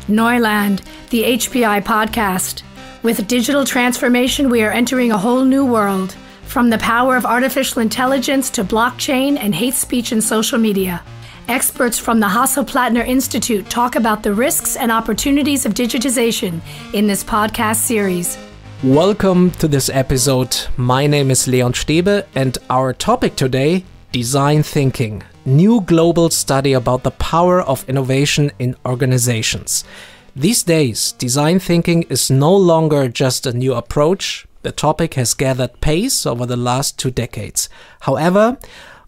Neuland, the HPI podcast. With digital transformation, we are entering a whole new world, from the power of artificial intelligence to blockchain and hate speech and social media. Experts from the Hasso-Plattner-Institut talk about the risks and opportunities of digitization in this podcast series. Welcome to this episode. My name is Leon Stebe, and our topic today, design thinking. New global study about the power of innovation in organizations. These days, design thinking is no longer just a new approach. The topic has gathered pace over the last 2 decades. However,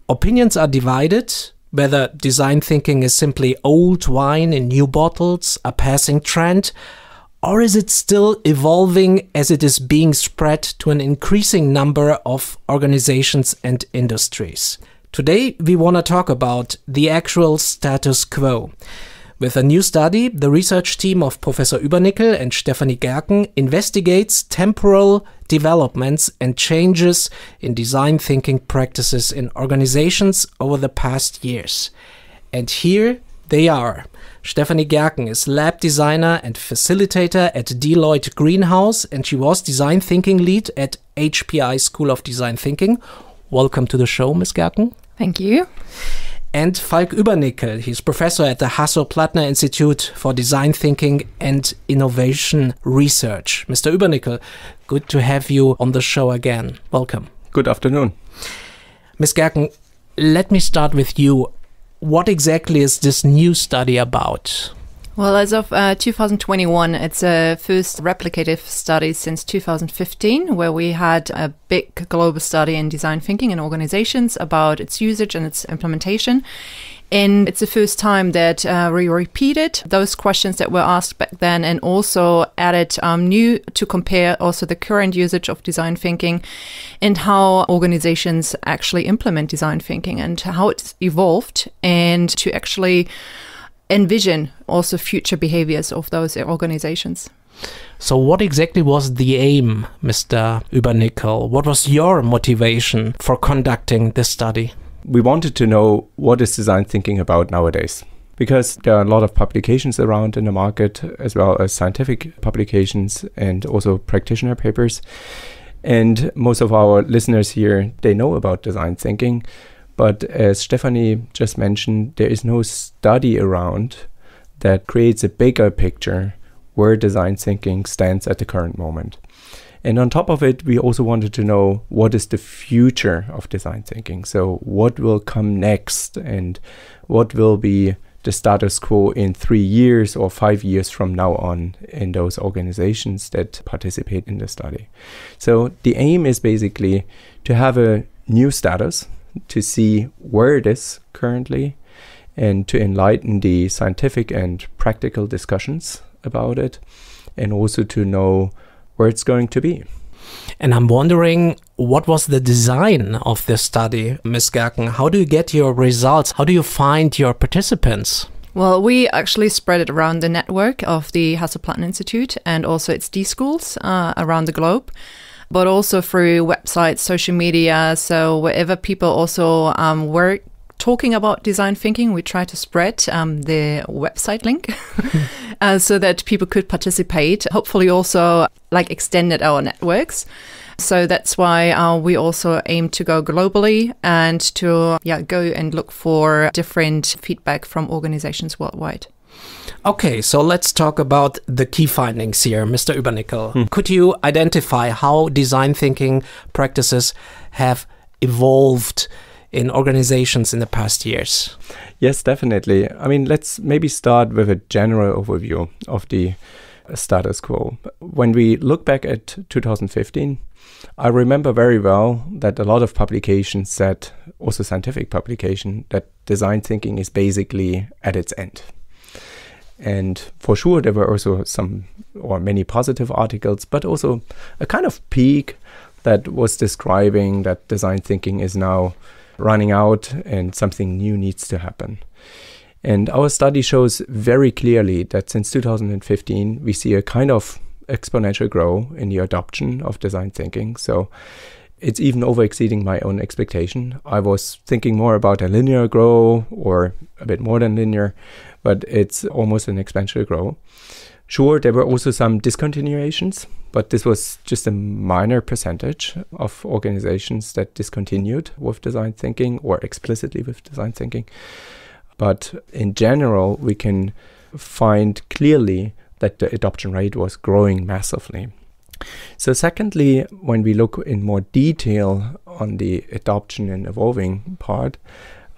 opinions are divided whether design thinking is simply old wine in new bottles, a passing trend, or is it still evolving as it is being spread to an increasing number of organizations and industries. Today, we want to talk about the actual status quo. With a new study, the research team of Prof. Uebernickel and Stefanie Gerken investigates temporal developments and changes in design thinking practices in organizations over the past years. And here they are. Stefanie Gerken is lab designer and facilitator at Deloitte Greenhouse, and she was design thinking lead at HPI School of Design Thinking. Welcome to the show, Ms. Gerken. Thank you. And Falk Uebernickel, he's professor at the Hasso-Plattner-Institut for Design Thinking and Innovation Research. Mr. Uebernickel, good to have you on the show again. Welcome. Good afternoon. Ms. Gerken, let me start with you. What exactly is this new study about? Well, as of 2021, it's a first replicative study since 2015, where we had a big global study in design thinking in organizations about its usage and its implementation. And it's the first time that we repeated those questions that were asked back then and also added new to compare also the current usage of design thinking and how organizations actually implement design thinking and how it's evolved, and to actually envision also future behaviors of those organizations. So what exactly was the aim, Mr. Uebernickel? What was your motivation for conducting this study? We wanted to know what is design thinking about nowadays, because there are a lot of publications around in the market, as well as scientific publications and also practitioner papers. And most of our listeners here, they know about design thinking. But as Stefanie just mentioned, there is no study around that creates a bigger picture where design thinking stands at the current moment. And on top of it, we also wanted to know what is the future of design thinking. So what will come next and what will be the status quo in 3 years or 5 years from now on in those organizations that participate in the study. So the aim is basically to have a new status, to see where it is currently, and to enlighten the scientific and practical discussions about it, and also to know where it's going to be. And I'm wondering, what was the design of this study, Ms. Gerken? How do you get your results? How do you find your participants? Well, we actually spread it around the network of the Hasso-Plattner-Institut and also its D-schools around the globe, but also through websites, social media. So wherever people also were talking about design thinking, we try to spread the website link so that people could participate, hopefully also extended our networks. So that's why we also aim to go globally and to go and look for different feedback from organizations worldwide. Okay, so let's talk about the key findings here, Mr. Uebernickel. Could you identify how design thinking practices have evolved in organizations in the past years? Yes, definitely. I mean, let's maybe start with a general overview of the status quo. When we look back at 2015, I remember very well that a lot of publications said, also scientific publication, that design thinking is basically at its end. And for sure, there were also some or many positive articles, but also a kind of peak that was describing that design thinking is now running out and something new needs to happen. And our study shows very clearly that since 2015, we see a kind of exponential growth in the adoption of design thinking. So it's even over exceeding my own expectation. I was thinking more about a linear growth or a bit more than linear, but it's almost an exponential growth. Sure, there were also some discontinuations, but this was just a minor percentage of organizations that discontinued with design thinking or explicitly with design thinking. But in general, we can find clearly that the adoption rate was growing massively. So secondly, when we look in more detail on the adoption and evolving part,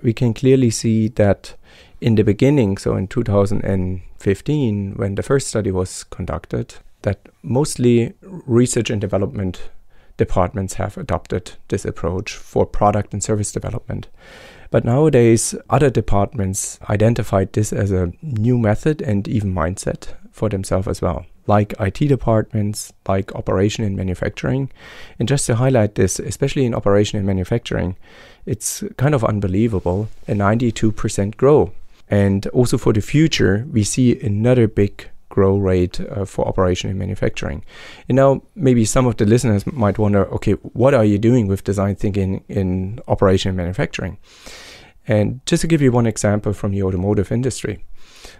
we can clearly see that in the beginning, so in 2015, when the first study was conducted, that mostly research and development departments have adopted this approach for product and service development. But nowadays, other departments identified this as a new method and even mindset for themselves as well, like IT departments, like operation and manufacturing. And just to highlight this, especially in operation and manufacturing, it's kind of unbelievable, a 92% growth. And also for the future, we see another big growth rate for operation and manufacturing. And now maybe some of the listeners might wonder, okay, what are you doing with design thinking in operation and manufacturing? And just to give you one example from the automotive industry,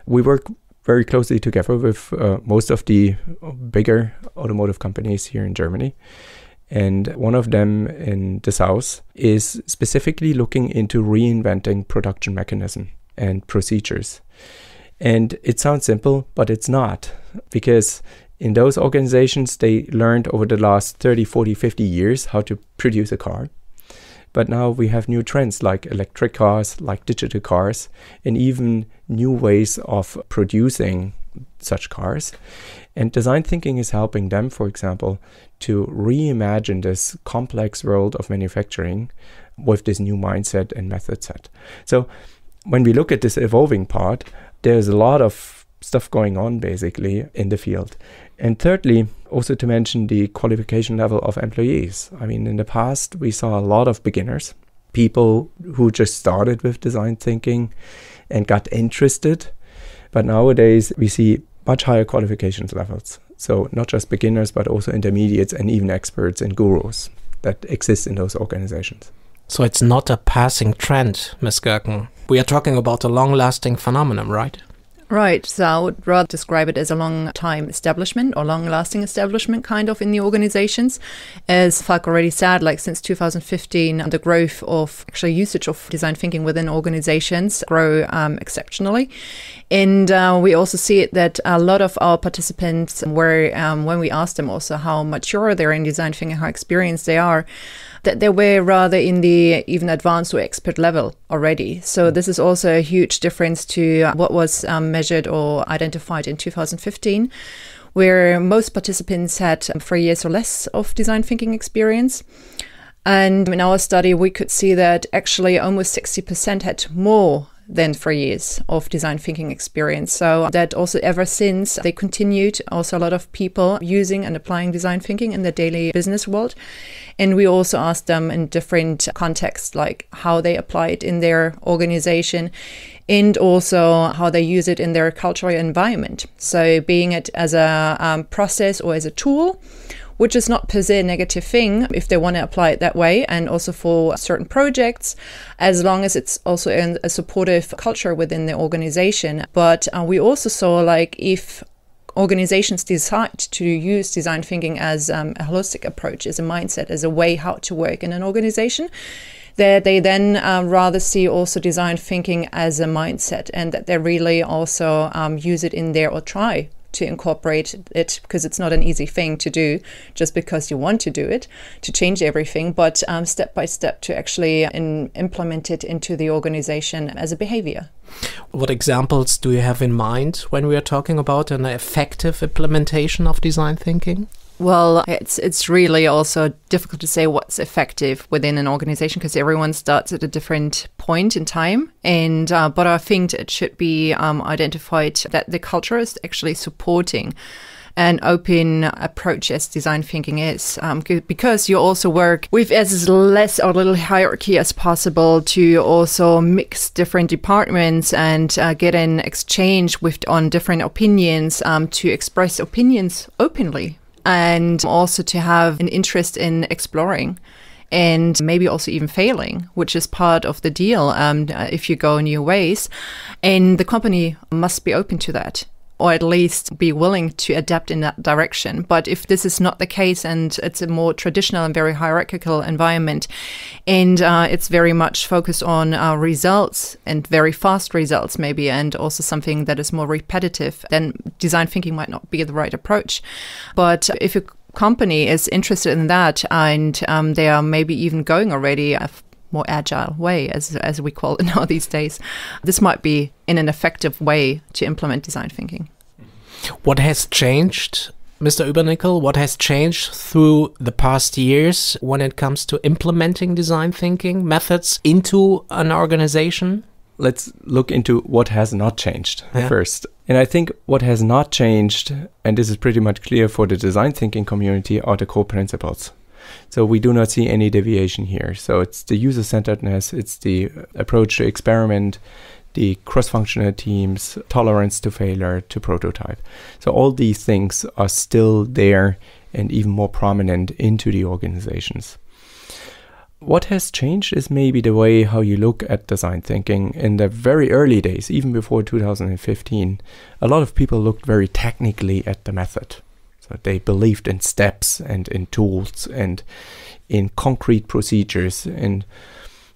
we work very closely together with most of the bigger automotive companies here in Germany. And one of them in the south is specifically looking into reinventing production mechanism and procedures. And it sounds simple, but it's not, because in those organizations, they learned over the last 30, 40, 50 years how to produce a car. But now we have new trends like electric cars, like digital cars, and even new ways of producing such cars. And design thinking is helping them, for example, to reimagine this complex world of manufacturing with this new mindset and method set. So when we look at this evolving part, there's a lot of stuff going on basically in the field. And thirdly, also to mention the qualification level of employees. I mean, in the past, we saw a lot of beginners, people who just started with design thinking and got interested. But nowadays, we see much higher qualifications levels. So not just beginners, but also intermediates and even experts and gurus that exist in those organizations. So it's not a passing trend, Ms. Gerken. We are talking about a long-lasting phenomenon, right? Right. So I would rather describe it as a long-time establishment or long-lasting establishment kind of in the organizations. As Falk already said, like since 2015, the growth of actually usage of design thinking within organizations grow exceptionally. And we also see it that a lot of our participants were, when we asked them also how mature they're in design thinking, how experienced they are, that they were rather in the even advanced or expert level already. So this is also a huge difference to what was measured or identified in 2015, where most participants had 3 years or less of design thinking experience. And in our study, we could see that actually almost 60% had more than 3 years of design thinking experience. So that also ever since they continued, also a lot of people using and applying design thinking in their daily business world. And we also asked them in different contexts, like how they apply it in their organization and also how they use it in their cultural environment. So being it as a process or as a tool, which is not per se a negative thing if they want to apply it that way, and also for certain projects, as long as it's also in a supportive culture within the organization. But we also saw like if organizations decide to use design thinking as a holistic approach, as a mindset, as a way how to work in an organization, that they then rather see also design thinking as a mindset, and that they really also use it in there or try to incorporate it, because it's not an easy thing to do just because you want to do it, to change everything, but step by step to actually implement it into the organization as a behavior. What examples do you have in mind when we are talking about an effective implementation of design thinking? Well, it's really also difficult to say what's effective within an organization, because everyone starts at a different point in time. And but I think it should be identified that the culture is actually supporting an open approach as design thinking is, because you also work with as less or little hierarchy as possible to also mix different departments and get an exchange on different opinions, to express opinions openly. And also to have an interest in exploring and maybe also even failing, which is part of the deal if you go new ways. And the company must be open to that, or at least be willing to adapt in that direction. But if this is not the case and it's a more traditional and very hierarchical environment, and it's very much focused on results and very fast results maybe, and also something that is more repetitive, then design thinking might not be the right approach. But if a company is interested in that and they are maybe even going already a more agile way, as we call it now these days, this might be in an effective way to implement design thinking. What has changed, Mr. Uebernickel? What has changed through the past years when it comes to implementing design thinking methods into an organization? Let's look into what has not changed first. And I think what has not changed, and this is pretty much clear for the design thinking community, are the core principles. So we do not see any deviation here. So it's the user-centeredness, it's the approach to experiment, the cross-functional teams, tolerance to failure, to prototype. So all these things are still there and even more prominent into the organizations. What has changed is maybe the way how you look at design thinking. In the very early days, even before 2015, a lot of people looked very technically at the method. So they believed in steps and in tools and in concrete procedures. And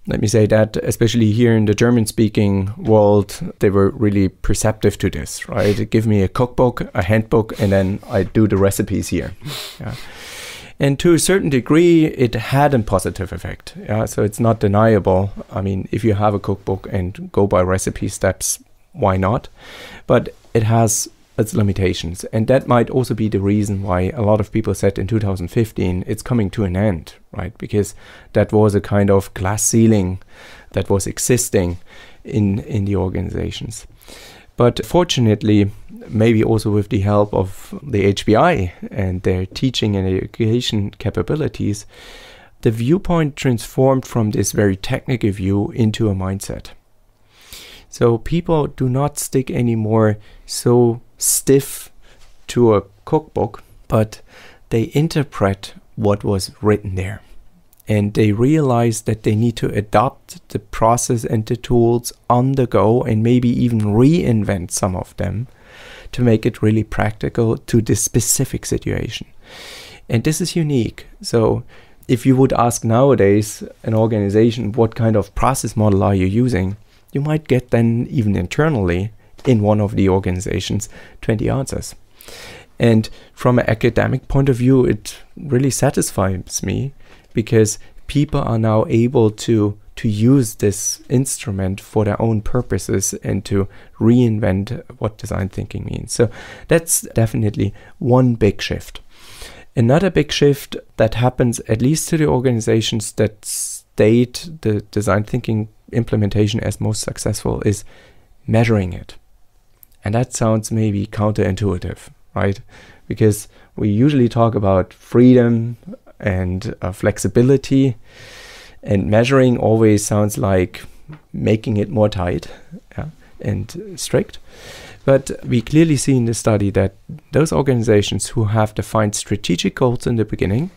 let me say that, especially here in the German-speaking world, they were really perceptive to this, right? Give me a cookbook, a handbook, and then I do the recipes here. Yeah. And to a certain degree, it had a positive effect. Yeah, so it's not deniable. I mean, if you have a cookbook and go by recipe steps, why not? But it has its limitations. And that might also be the reason why a lot of people said in 2015, it's coming to an end, right? Because that was a kind of glass ceiling that was existing in the organizations. But fortunately, maybe also with the help of the HPI and their teaching and education capabilities, the viewpoint transformed from this very technical view into a mindset. So people do not stick anymore so stiff to a cookbook, but they interpret what was written there. And they realize that they need to adopt the process and the tools on the go and maybe even reinvent some of them to make it really practical to this specific situation. And this is unique. So if you would ask nowadays an organization, what kind of process model are you using? You might get then even internally in one of the organizations 20 answers. And from an academic point of view, it really satisfies me because people are now able to use this instrument for their own purposes and to reinvent what design thinking means. So that's definitely one big shift. Another big shift that happens, at least to the organizations that state the design thinking implementation as most successful, is measuring it. And that sounds maybe counterintuitive, right? Because we usually talk about freedom and flexibility, and measuring always sounds like making it more tight and strict. But we clearly see in the study that those organizations who have defined strategic goals in the beginning,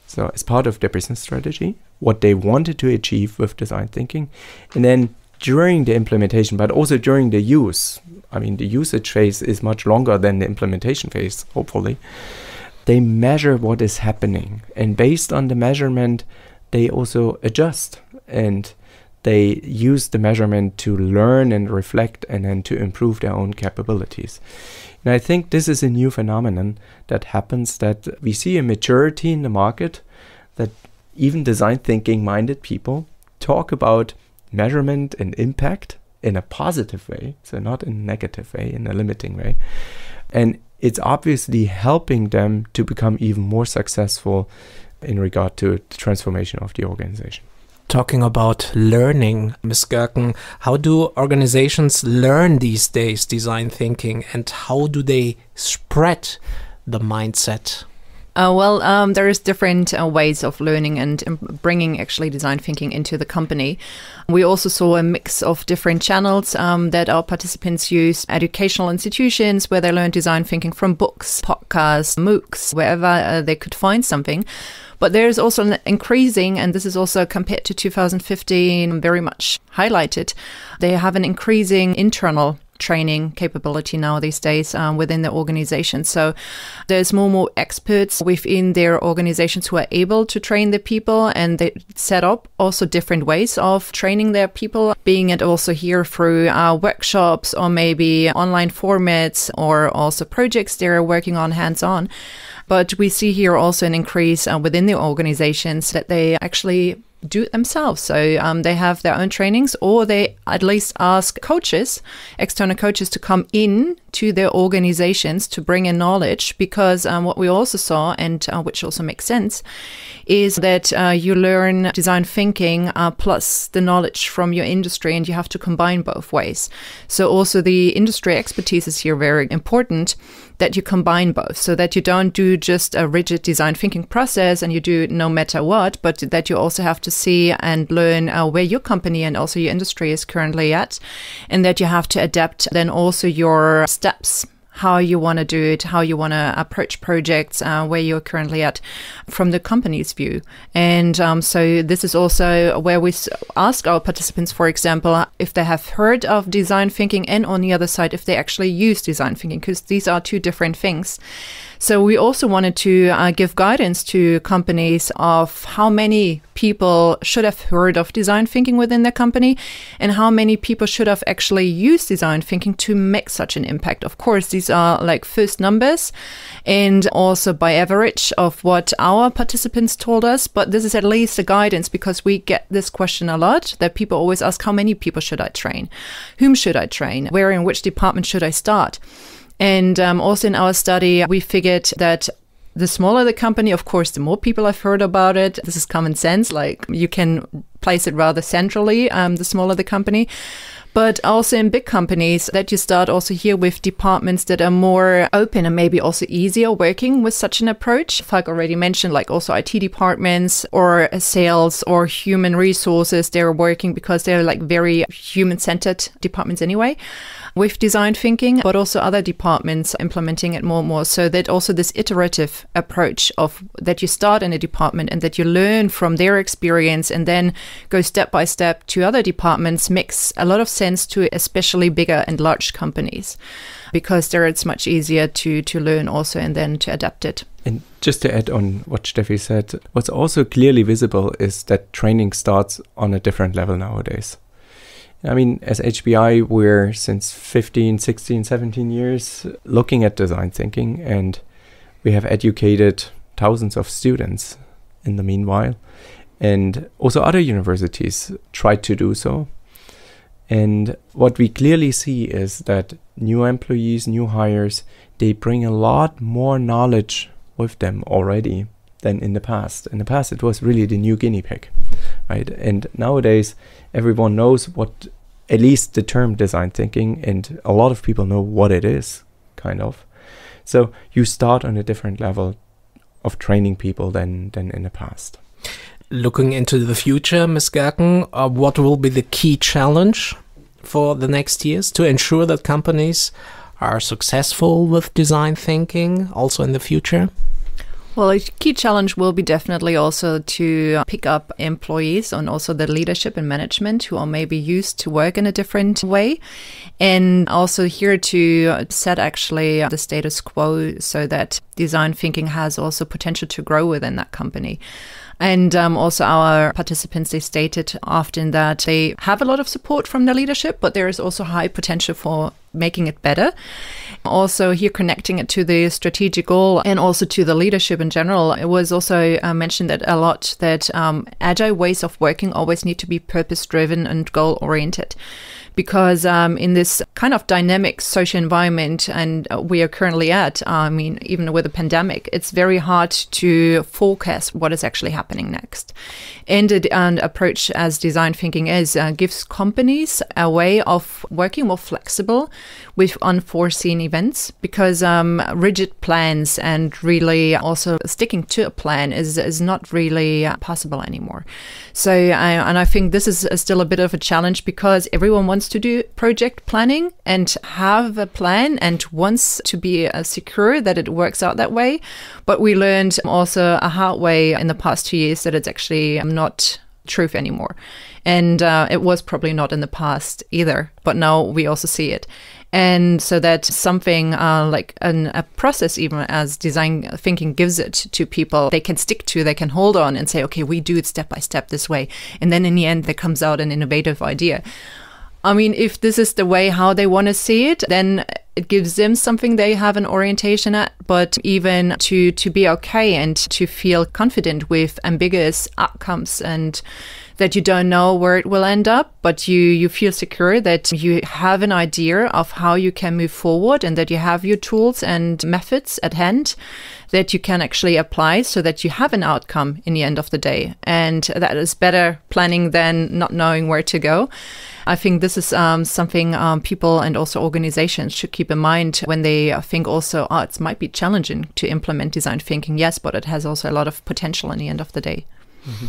so as part of their business strategy, what they wanted to achieve with design thinking, and then during the implementation, but also during the use, I mean, the usage phase is much longer than the implementation phase, hopefully. They measure what is happening, and based on the measurement, they also adjust, and they use the measurement to learn and reflect and then to improve their own capabilities. And I think this is a new phenomenon that happens, that we see a maturity in the market, that even design thinking minded people talk about measurement and impact in a positive way, so not in a negative way, in a limiting way. And it's obviously helping them to become even more successful in regard to the transformation of the organization. Talking about learning, Ms. Gerken, how do organizations learn these days design thinking, and how do they spread the mindset? There is different ways of learning and bringing actually design thinking into the company. We also saw a mix of different channels that our participants use: educational institutions where they learn design thinking from books, podcasts, MOOCs, wherever they could find something. But there's also an increasing, and this is also compared to 2015, very much highlighted, they have an increasing internal training capability now these days within the organization. So there's more and more experts within their organizations who are able to train the people, and they set up also different ways of training their people, being it also here through workshops or maybe online formats or also projects they're working on hands-on. But we see here also an increase within the organizations that they actually do it themselves. So they have their own trainings, or they at least ask coaches, external coaches, to come in to their organizations to bring in knowledge. Because what we also saw, and which also makes sense, is that you learn design thinking plus the knowledge from your industry, and you have to combine both ways. So also the industry expertise is here very important, that you combine both, so that you don't do just a rigid design thinking process and you do it no matter what, but that you also have to see and learn where your company and also your industry is currently at, and that you have to adapt then also your steps, how you want to do it, how you want to approach projects, where you're currently at from the company's view. And so this is also where we ask our participants, for example, if they have heard of design thinking, and on the other side, if they actually use design thinking, because these are two different things. So we also wanted to give guidance to companies of how many people should have heard of design thinking within their company, and how many people should have actually used design thinking to make such an impact. Of course, these are like first numbers and also by average of what our participants told us. But this is at least a guidance, because we get this question a lot, that people always ask, how many people should I train? Whom should I train? Where, in which department should I start? And also in our study, we figured that the smaller the company, of course, the more people have heard about it. This is common sense, like you can place it rather centrally, the smaller the company. But also in big companies, that you start also here with departments that are more open and maybe also easier working with such an approach. Falk already mentioned, like also IT departments or sales or human resources, they're working because they're like very human-centered departments anyway, with design thinking, but also other departments implementing it more and more. So that also this iterative approach of that you start in a department and that you learn from their experience and then go step by step to other departments makes a lot of sense to especially bigger and large companies, because there it's much easier to learn also and then to adapt it. And just to add on what Steffi said, what's also clearly visible is that training starts on a different level nowadays. I mean, as HPI, we're since 15, 16, 17 years looking at design thinking, and we have educated thousands of students in the meanwhile. And also other universities tried to do so. And what we clearly see is that new employees, new hires, they bring a lot more knowledge with them already than in the past. In the past, it was really the new guinea pig, right? And nowadays, everyone knows what, at least the term design thinking, and a lot of people know what it is, kind of. So you start on a different level of training people than in the past. Looking into the future, Ms. Gerken, what will be the key challenge for the next years to ensure that companies are successful with design thinking also in the future? Well, a key challenge will be definitely also to pick up employees and also the leadership and management who are maybe used to work in a different way. And also here to set actually the status quo so that design thinking has also potential to grow within that company. And also our participants, they stated often that they have a lot of support from the leadership, but there is also high potential for making it better. Also here connecting it to the strategic goal and also to the leadership in general. It was also mentioned that a lot that agile ways of working always need to be purpose-driven and goal-oriented. Because in this kind of dynamic social environment and we are currently at, I mean, even with a pandemic, it's very hard to forecast what is actually happening next. And an approach as design thinking is gives companies a way of working more flexible with unforeseen events, because rigid plans and really also sticking to a plan is not really possible anymore. So, and I think this is still a bit of a challenge, because everyone wants to do project planning and have a plan and wants to be secure that it works out that way. But we learned also a hard way in the past 2 years that it's actually not truth anymore. And it was probably not in the past either, but now we also see it. And so that something like a process, even as design thinking gives it to people, they can stick to, they can hold on and say, okay, we do it step by step this way. And then in the end, there comes out an innovative idea. I mean, if this is the way how they want to see it, then it gives them something they have an orientation at. But even to be okay and to feel confident with ambiguous outcomes, and that you don't know where it will end up, but you feel secure that you have an idea of how you can move forward, and that you have your tools and methods at hand that you can actually apply, so that you have an outcome in the end of the day. And that is better planning than not knowing where to go. I think this is something people and also organizations should keep in mind when they think also, it might be challenging to implement design thinking. Yes, but it has also a lot of potential in the end of the day. Mm-hmm.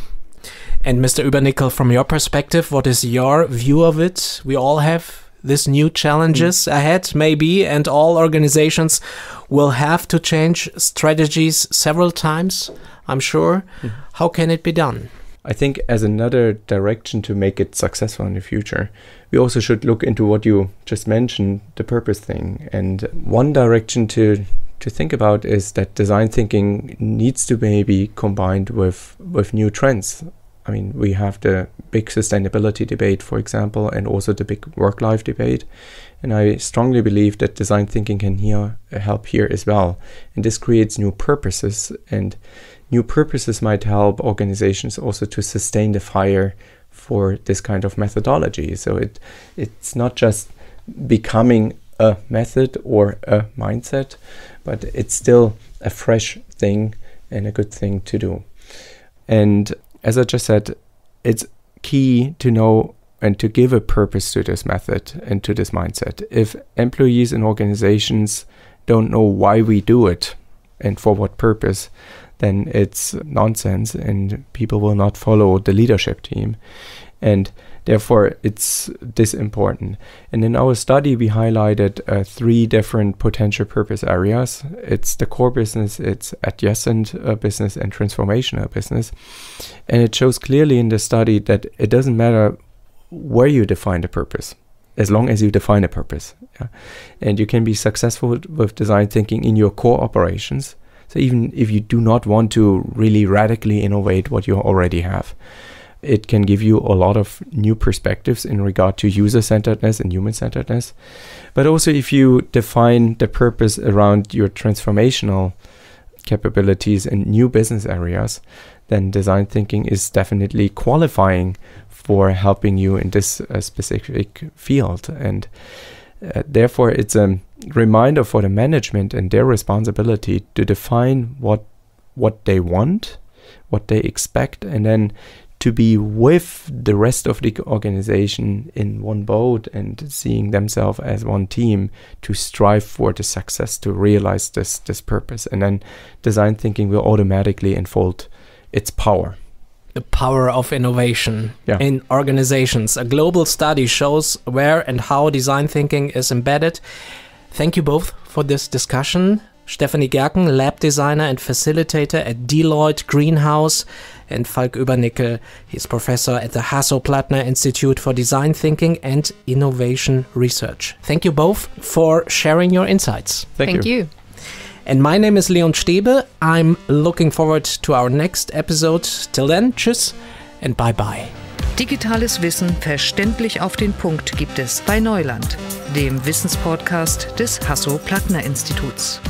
And Mr. Uebernickel, from your perspective, what is your view of it? We all have these new challenges ahead, maybe, and all organizations will have to change strategies several times, I'm sure. How can it be done? I think as another direction to make it successful in the future, we also should look into what you just mentioned, the purpose thing. And one direction to think about is that design thinking needs to maybe combined with new trends. I mean, we have the big sustainability debate, for example, and also the big work-life debate. And I strongly believe that design thinking can help here as well. And this creates new purposes, and new purposes might help organizations also to sustain the fire for this kind of methodology. So it's not just becoming a method or a mindset, but it's still a fresh thing and a good thing to do. And as I just said, it's key to know and to give a purpose to this method and to this mindset. If employees and organizations don't know why we do it and for what purpose, then it's nonsense and people will not follow the leadership team. And therefore, it's this important. And in our study, we highlighted 3 different potential purpose areas. It's the core business, it's adjacent business, and transformational business. And it shows clearly in the study that it doesn't matter where you define the purpose, as long as you define a purpose. Yeah? And you can be successful with design thinking in your core operations. So even if you do not want to really radically innovate what you already have, it can give you a lot of new perspectives in regard to user-centeredness and human-centeredness. But also if you define the purpose around your transformational capabilities and new business areas, then design thinking is definitely qualifying for helping you in this specific field. And therefore, it's a reminder for the management and their responsibility to define what they want, what they expect, and then to be with the rest of the organization in one boat and seeing themselves as one team to strive for the success, to realize this purpose. And then design thinking will automatically unfold its power. The power of innovation in organizations. A global study shows where and how design thinking is embedded. Thank you both for this discussion. Stefanie Gerken, lab designer and facilitator at Deloitte Greenhouse, and Falk Uebernickel, he's professor at the Hasso-Plattner-Institut for Design Thinking and Innovation Research. Thank you both for sharing your insights. Thank you. And my name is Leon Stäbe. I'm looking forward to our next episode. Till then, tschüss and bye-bye. Digitales Wissen verständlich auf den Punkt gibt es bei Neuland, dem Wissenspodcast des Hasso-Plattner-Instituts.